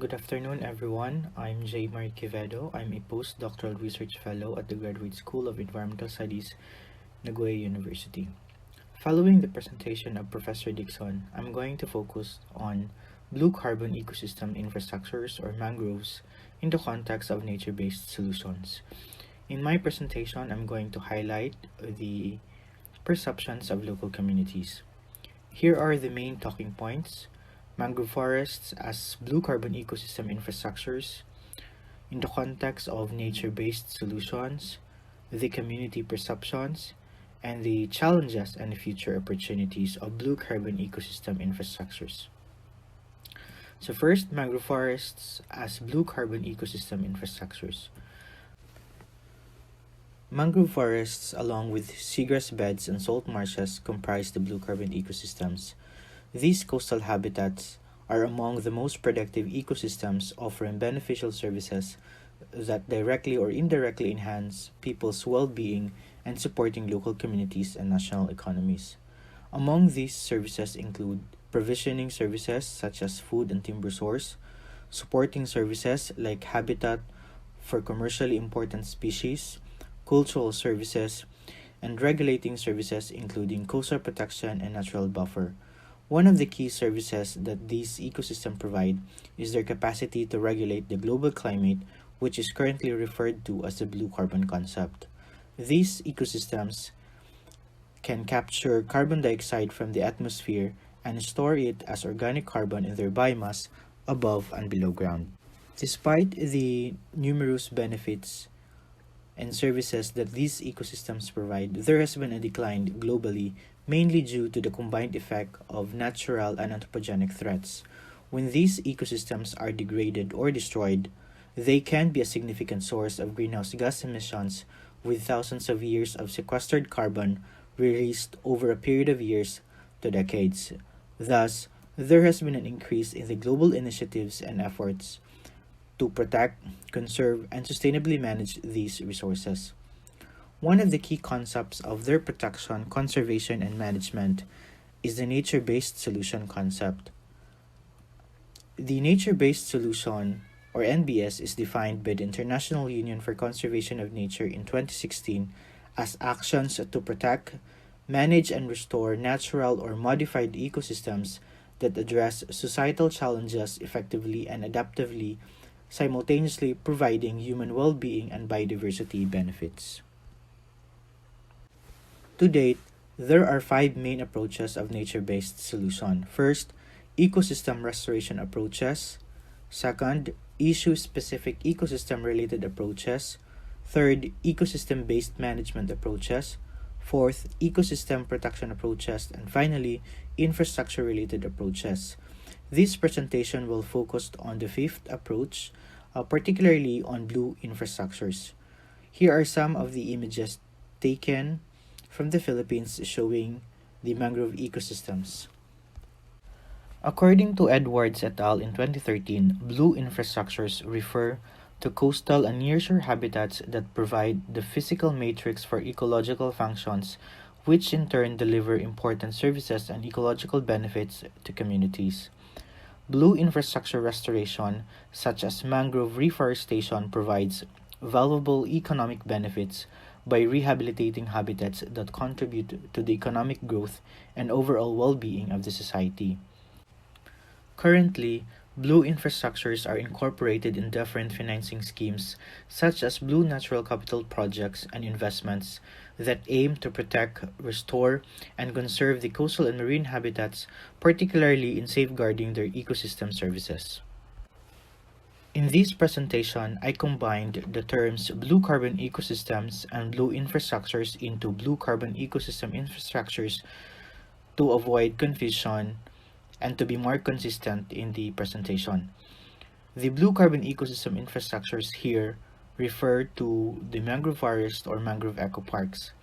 Good afternoon, everyone. I'm J. Quevedo. I'm a postdoctoral research fellow at the Graduate School of Environmental Studies, Nagoya University. Following the presentation of Professor Dixon, I'm going to focus on blue carbon ecosystem infrastructures or mangroves in the context of nature-based solutions. In my presentation, I'm going to highlight the perceptions of local communities. Here are the main talking points: mangrove forests as blue carbon ecosystem infrastructures in the context of nature-based solutions, the community perceptions, and the challenges and future opportunities of blue carbon ecosystem infrastructures. So first, mangrove forests as blue carbon ecosystem infrastructures. Mangrove forests, along with seagrass beds and salt marshes, comprise the blue carbon ecosystems. These coastal habitats are among the most productive ecosystems, offering beneficial services that directly or indirectly enhance people's well-being and supporting local communities and national economies. Among these services include provisioning services such as food and timber source, supporting services like habitat for commercially important species, cultural services, and regulating services including coastal protection and natural buffer. One of the key services that these ecosystems provide is their capacity to regulate the global climate, which is currently referred to as the blue carbon concept. These ecosystems can capture carbon dioxide from the atmosphere and store it as organic carbon in their biomass above and below ground. Despite the numerous benefits and services that these ecosystems provide, there has been a decline globally, mainly due to the combined effect of natural and anthropogenic threats. When these ecosystems are degraded or destroyed, they can be a significant source of greenhouse gas emissions, with thousands of years of sequestered carbon released over a period of years to decades. Thus, there has been an increase in the global initiatives and efforts to protect, conserve, and sustainably manage these resources. One of the key concepts of their protection, conservation, and management is the nature-based solution concept. The nature-based solution, or NBS, is defined by the International Union for Conservation of Nature in 2016 as actions to protect, manage, and restore natural or modified ecosystems that address societal challenges effectively and adaptively, simultaneously providing human well-being and biodiversity benefits. To date, there are 5 main approaches of nature-based solution. First, ecosystem restoration approaches. Second, issue-specific ecosystem-related approaches. Third, ecosystem-based management approaches. Fourth, ecosystem protection approaches. And finally, infrastructure-related approaches. This presentation will focus on the fifth approach, particularly on blue infrastructures. Here are some of the images taken from the Philippines showing the mangrove ecosystems. According to Edwards et al. In 2013, blue infrastructures refer to coastal and nearshore habitats that provide the physical matrix for ecological functions, which in turn deliver important services and ecological benefits to communities. Blue infrastructure restoration, such as mangrove reforestation, provides valuable economic benefits by rehabilitating habitats that contribute to the economic growth and overall well-being of the society. Currently, blue infrastructures are incorporated in different financing schemes, such as blue natural capital projects and investments that aim to protect, restore, and conserve the coastal and marine habitats, particularly in safeguarding their ecosystem services. In this presentation, I combined the terms blue carbon ecosystems and blue infrastructures into blue carbon ecosystem infrastructures to avoid confusion and to be more consistent in the presentation. The blue carbon ecosystem infrastructures here refer to the mangrove forest or mangrove eco parks.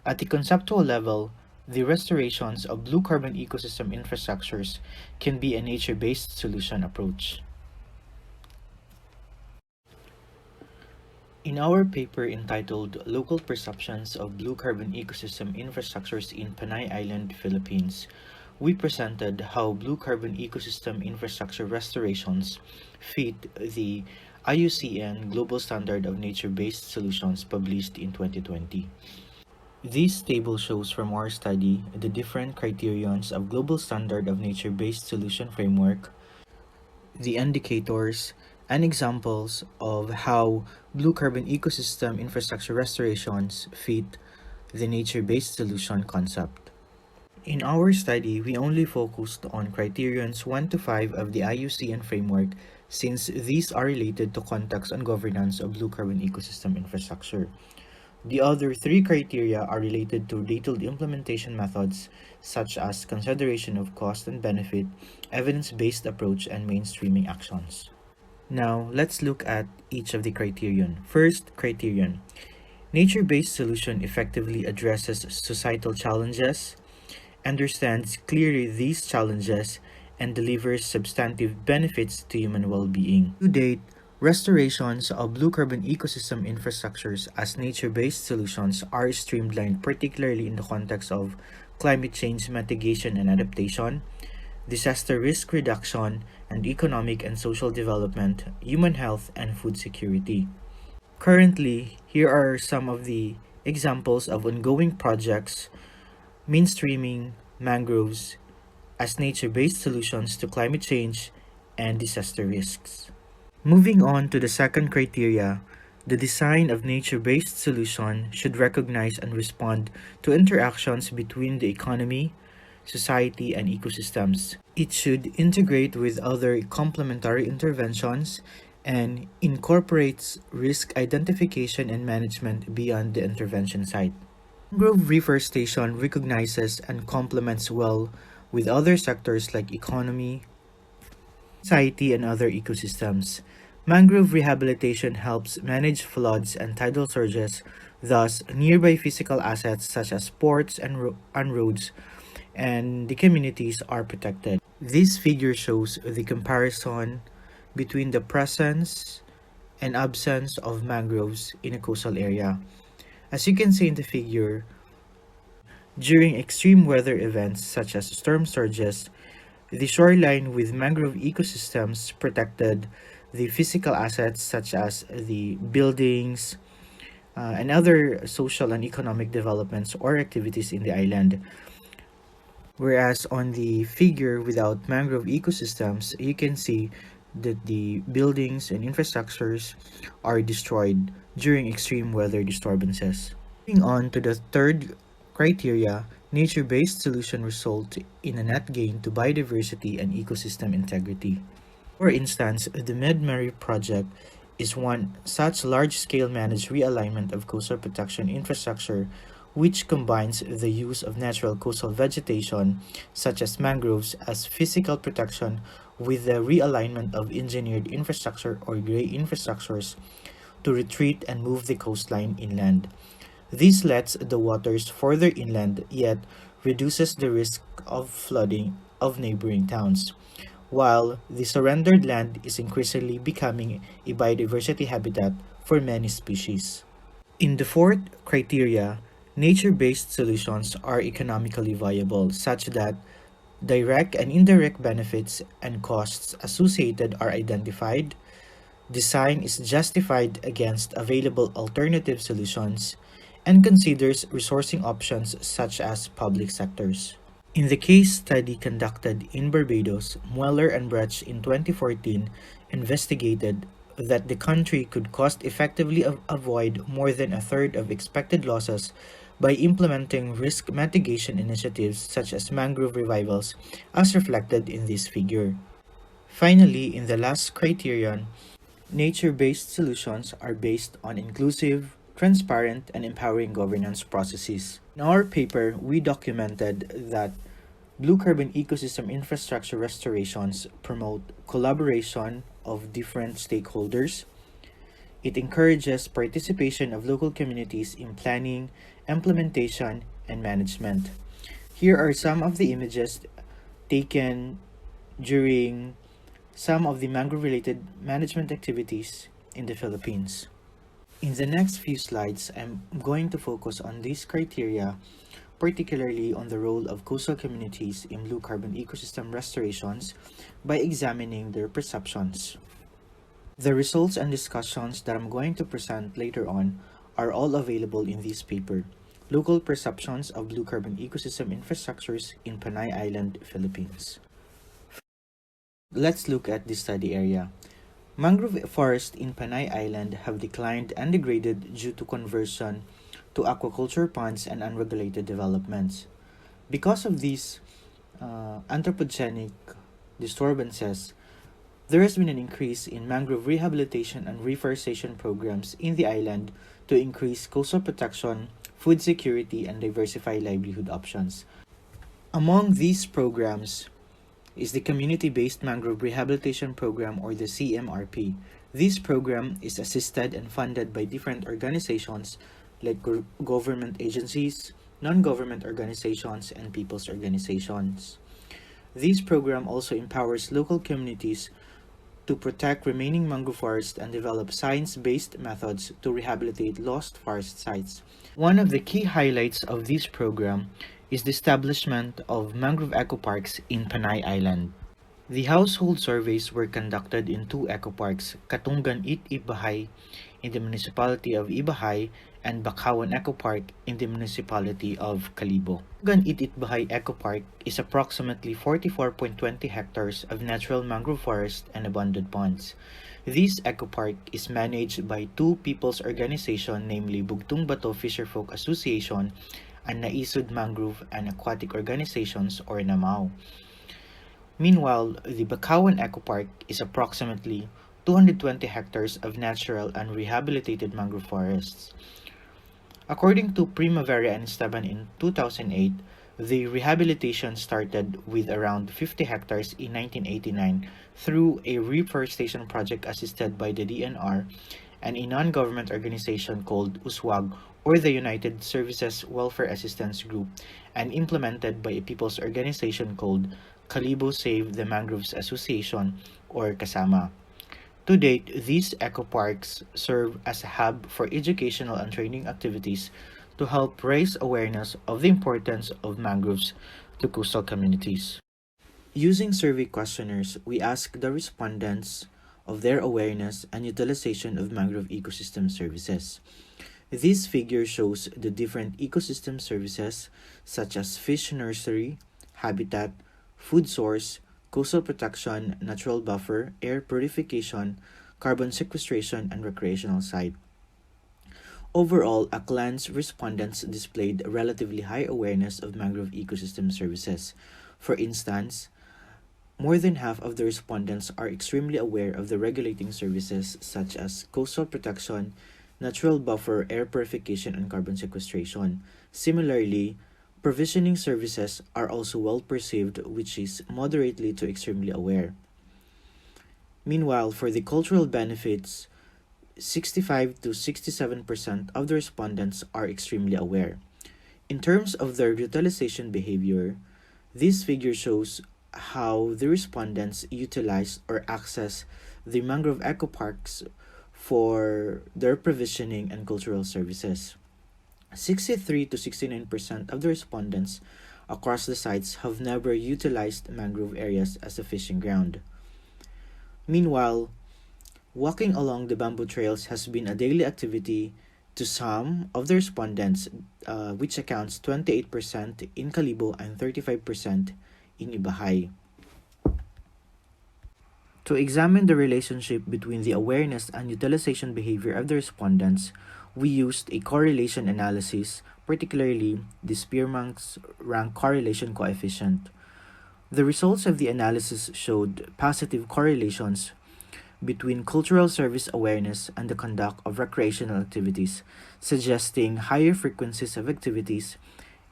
At the conceptual level, the restorations of blue carbon ecosystem infrastructures can be a nature-based solution approach. In our paper entitled Local Perceptions of Blue Carbon Ecosystem Infrastructures in Panay Island, Philippines, we presented how blue carbon ecosystem infrastructure restorations fit the IUCN Global Standard of Nature-Based Solutions published in 2020. This table shows from our study the different criterions of Global Standard of Nature-Based Solution Framework, the indicators, and examples of how blue carbon ecosystem infrastructure restorations fit the nature-based solution concept. In our study, we only focused on criterions 1 to 5 of the IUCN framework since these are related to context and governance of blue carbon ecosystem infrastructure. The other 3 criteria are related to detailed implementation methods such as consideration of cost and benefit, evidence-based approach, and mainstreaming actions. Now, let's look at each of the criterion. First criterion. Nature-based solution effectively addresses societal challenges, understands clearly these challenges, and delivers substantive benefits to human well-being. To date, restorations of blue carbon ecosystem infrastructures as nature-based solutions are streamlined, particularly in the context of climate change mitigation and adaptation, disaster risk reduction, and economic and social development, human health, and food security. Currently, here are some of the examples of ongoing projects mainstreaming mangroves as nature-based solutions to climate change and disaster risks. Moving on to the second criteria, the design of nature-based solution should recognize and respond to interactions between the economy, society, and ecosystems. It should integrate with other complementary interventions and incorporates risk identification and management beyond the intervention site. Mangrove reforestation recognizes and complements well with other sectors like economy, society, and other ecosystems. Mangrove rehabilitation helps manage floods and tidal surges, thus nearby physical assets such as ports and roads and the communities are protected. This figure shows the comparison between the presence and absence of mangroves in a coastal area. As you can see in the figure, during extreme weather events such as storm surges, the shoreline with mangrove ecosystems protected the physical assets such as the buildings and other social and economic developments or activities in the island. Whereas on the figure without mangrove ecosystems, you can see that the buildings and infrastructures are destroyed during extreme weather disturbances. Moving on to the third criteria, nature-based solution result in a net gain to biodiversity and ecosystem integrity. For instance, the Med-Mary project is one such large-scale managed realignment of coastal protection infrastructure which combines the use of natural coastal vegetation such as mangroves as physical protection with the realignment of engineered infrastructure or gray infrastructures to retreat and move the coastline inland. This lets the waters further inland yet reduces the risk of flooding of neighboring towns, while the surrendered land is increasingly becoming a biodiversity habitat for many species. In the fourth criteria, nature-based solutions are economically viable such that direct and indirect benefits and costs associated are identified, design is justified against available alternative solutions, and considers resourcing options such as public sectors. In the case study conducted in Barbados, Mueller and Brecht in 2014 investigated that the country could cost-effectively avoid more than a third of expected losses by implementing risk mitigation initiatives such as mangrove revivals, as reflected in this figure. Finally, in the last criterion, nature-based solutions are based on inclusive, transparent, and empowering governance processes. In our paper, we documented that blue carbon ecosystem infrastructure restorations promote collaboration of different stakeholders. It encourages participation of local communities in planning, implementation, and management. Here are some of the images taken during some of the mangrove-related management activities in the Philippines. In the next few slides, I'm going to focus on these criteria particularly on the role of coastal communities in blue carbon ecosystem restorations by examining their perceptions. The results and discussions that I'm going to present later on are all available in this paper, Local Perceptions of Blue Carbon Ecosystem Infrastructures in Panay Island, Philippines. Let's look at the study area. Mangrove forests in Panay Island have declined and degraded due to conversion to aquaculture ponds and unregulated developments. Because of these anthropogenic disturbances, there has been an increase in mangrove rehabilitation and reforestation programs in the island to increase coastal protection, food security, and diversify livelihood options. Among these programs is the Community-Based Mangrove Rehabilitation Program, or the CMRP. This program is assisted and funded by different organizations like government agencies, non-government organizations, and people's organizations. This program also empowers local communities to protect remaining mangrove forests and develop science-based methods to rehabilitate lost forest sites. One of the key highlights of this program is the establishment of mangrove ecoparks in Panay Island. The household surveys were conducted in two ecoparks, Katungan It-Ibahay in the municipality of Ibahay and Bakawan Ecopark in the municipality of Kalibo. Katungan It-Ibahay Ecopark is approximately 44.20 hectares of natural mangrove forest and abundant ponds. This ecopark is managed by two people's organizations, namely Bugtung Bato Fisherfolk Association and Naisud Mangrove and Aquatic Organizations, or NAMAO. Meanwhile, the Bakawan Ecopark is approximately 220 hectares of natural and rehabilitated mangrove forests. According to Primavera and Esteban in 2008, the rehabilitation started with around 50 hectares in 1989 through a reforestation project assisted by the DNR and a non-government organization called USWAG, or the United Services Welfare Assistance Group, and implemented by a people's organization called Kalibo Save the Mangroves Association, or Kasama. To date, these ecoparks serve as a hub for educational and training activities to help raise awareness of the importance of mangroves to coastal communities. Using survey questionnaires, we asked the respondents of their awareness and utilization of mangrove ecosystem services. This figure shows the different ecosystem services such as fish nursery, habitat, food source, coastal protection, natural buffer, air purification, carbon sequestration, and recreational site. Overall, ACLAN's respondents displayed relatively high awareness of mangrove ecosystem services. For instance, more than half of the respondents are extremely aware of the regulating services such as coastal protection, natural buffer, air purification, and carbon sequestration. Similarly, provisioning services are also well perceived, which is moderately to extremely aware. Meanwhile, for the cultural benefits, 65 to 67% of the respondents are extremely aware. In terms of their utilization behavior, this figure shows how the respondents utilize or access the mangrove ecoparks for their provisioning and cultural services. 63 to 69% of the respondents across the sites have never utilized mangrove areas as a fishing ground. Meanwhile, walking along the bamboo trails has been a daily activity to some of the respondents, which accounts 28% in Kalibo and 35% in Ibahay. To examine the relationship between the awareness and utilization behavior of the respondents, we used a correlation analysis, particularly the Spearman's rank correlation coefficient. The results of the analysis showed positive correlations between cultural service awareness and the conduct of recreational activities, suggesting higher frequencies of activities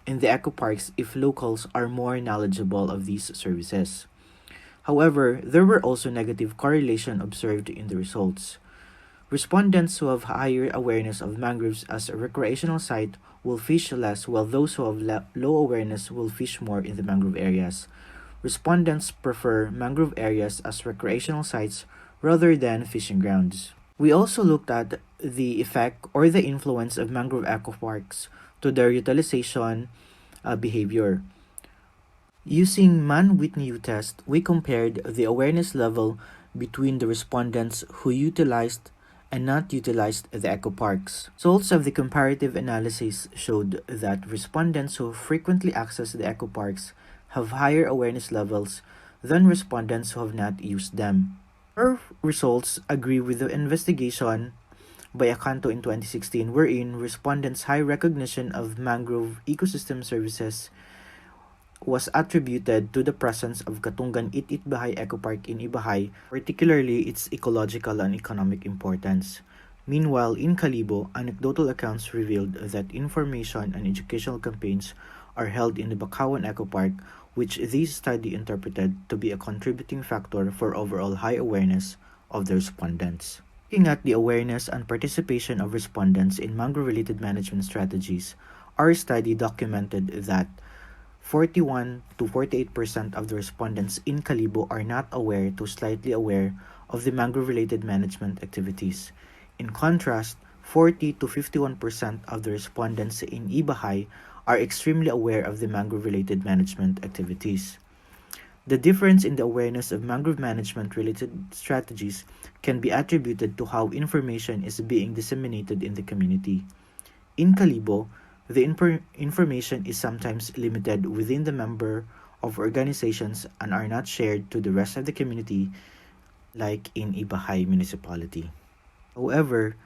in the ecoparks if locals are more knowledgeable of these services. However, there were also negative correlation observed in the results. Respondents who have higher awareness of mangroves as a recreational site will fish less, while those who have low awareness will fish more in the mangrove areas. Respondents prefer mangrove areas as recreational sites rather than fishing grounds. We also looked at the effect or the influence of mangrove ecoparks to their utilization behavior. Using Mann-Whitney test, we compared the awareness level between the respondents who utilized and not utilized the eco parks. Results of the comparative analysis showed that respondents who frequently access the eco parks have higher awareness levels than respondents who have not used them. Our results agree with the investigation by Akanto in 2016, wherein respondents' high recognition of mangrove ecosystem services was attributed to the presence of Katungan It-Itbahay Eco Park in Ibahay, particularly its ecological and economic importance. Meanwhile, in Kalibo, anecdotal accounts revealed that information and educational campaigns are held in the Bakawan Eco Park, which this study interpreted to be a contributing factor for overall high awareness of the respondents. Looking at the awareness and participation of respondents in mangrove-related management strategies, our study documented that 41 to 48% of the respondents in Kalibo are not aware to slightly aware of the mangrove-related management activities. In contrast, 40 to 51% of the respondents in Ibahay are extremely aware of the mangrove-related management activities. The difference in the awareness of mangrove management-related strategies can be attributed to how information is being disseminated in the community. In Kalibo, the information is sometimes limited within the member of organizations and are not shared to the rest of the community like in Ibahay municipality. However,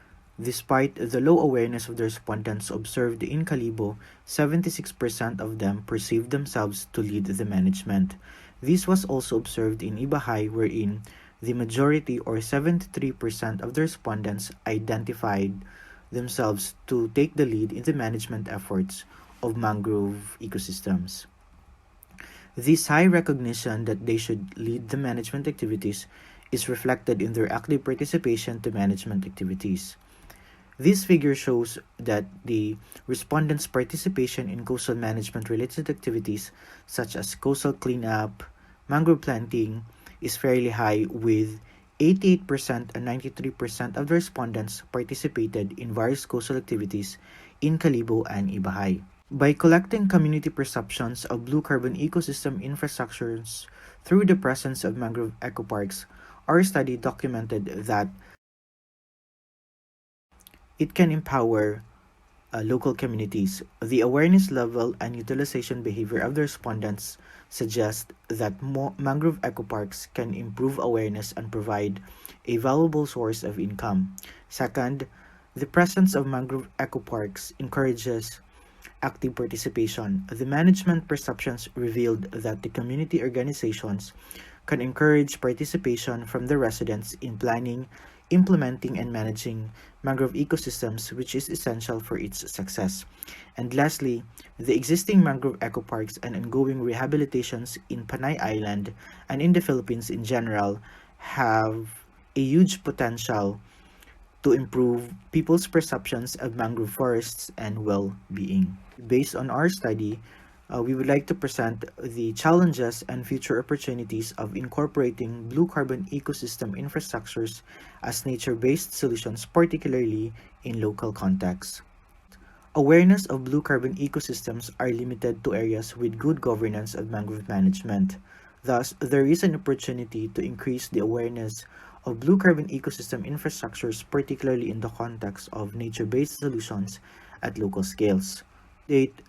despite the low awareness of the respondents observed in Kalibo, 76% of them perceived themselves to lead the management. This was also observed in Ibahay, wherein the majority or 73% of the respondents identified themselves to take the lead in the management efforts of mangrove ecosystems. This high recognition that they should lead the management activities is reflected in their active participation to management activities. This figure shows that the respondents' participation in coastal management-related activities such as coastal cleanup, mangrove planting is fairly high, with 88% and 93% of the respondents participated in various coastal activities in Kalibo and Ibahay. By collecting community perceptions of blue carbon ecosystem infrastructures through the presence of mangrove ecoparks, our study documented that it can empower local communities. The awareness level and utilization behavior of the respondents suggest that mangrove ecoparks can improve awareness and provide a valuable source of income. Second, the presence of mangrove ecoparks encourages active participation. The management perceptions revealed that the community organizations can encourage participation from the residents in planning, implementing, and managing mangrove ecosystems, which is essential for its success. And lastly, the existing mangrove ecoparks and ongoing rehabilitations in Panay Island and in the Philippines in general have a huge potential to improve people's perceptions of mangrove forests and well-being. Based on our study, we would like to present the challenges and future opportunities of incorporating blue carbon ecosystem infrastructures as nature-based solutions, particularly in local contexts. Awareness of blue carbon ecosystems are limited to areas with good governance of mangrove management. Thus, there is an opportunity to increase the awareness of blue carbon ecosystem infrastructures, particularly in the context of nature-based solutions at local scales.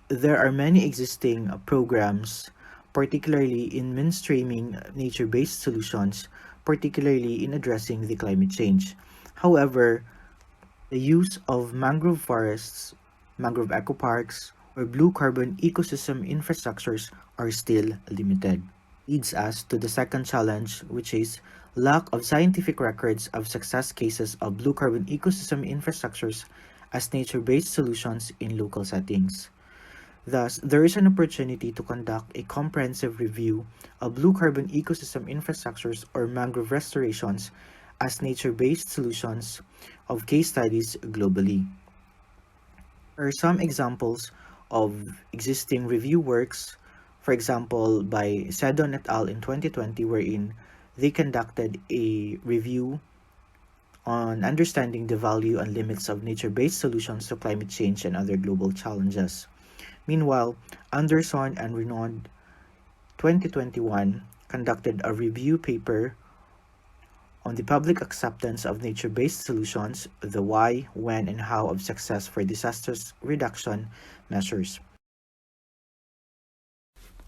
There are many existing programs, particularly in mainstreaming nature-based solutions, particularly in addressing the climate change. However, the use of mangrove forests, mangrove ecoparks, or blue carbon ecosystem infrastructures are still limited. Leads us to the second challenge, which is lack of scientific records of success cases of blue carbon ecosystem infrastructures as nature-based solutions in local settings. Thus, there is an opportunity to conduct a comprehensive review of blue carbon ecosystem infrastructures or mangrove restorations as nature-based solutions of case studies globally. There are some examples of existing review works, for example, by Sedon et al. In 2020, wherein they conducted a review on understanding the value and limits of nature-based solutions to climate change and other global challenges. Meanwhile, Anderson and Renaud 2021 conducted a review paper on the public acceptance of nature-based solutions, the why, when, and how of success for disaster reduction measures.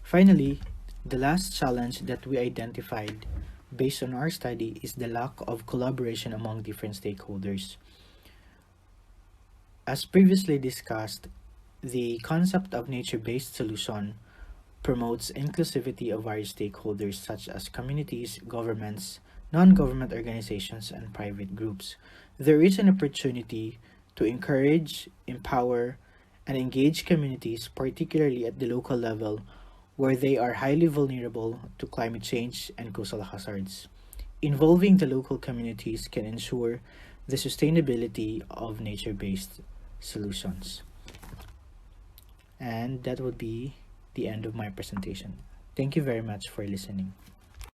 Finally, the last challenge that we identified based on our study is the lack of collaboration among different stakeholders. As previously discussed, the concept of nature-based solution promotes inclusivity of various stakeholders such as communities, governments, non-government organizations, and private groups. There is an opportunity to encourage, empower, and engage communities, particularly at the local level, where they are highly vulnerable to climate change and coastal hazards. Involving the local communities can ensure the sustainability of nature-based solutions. And that would be the end of my presentation. Thank you very much for listening.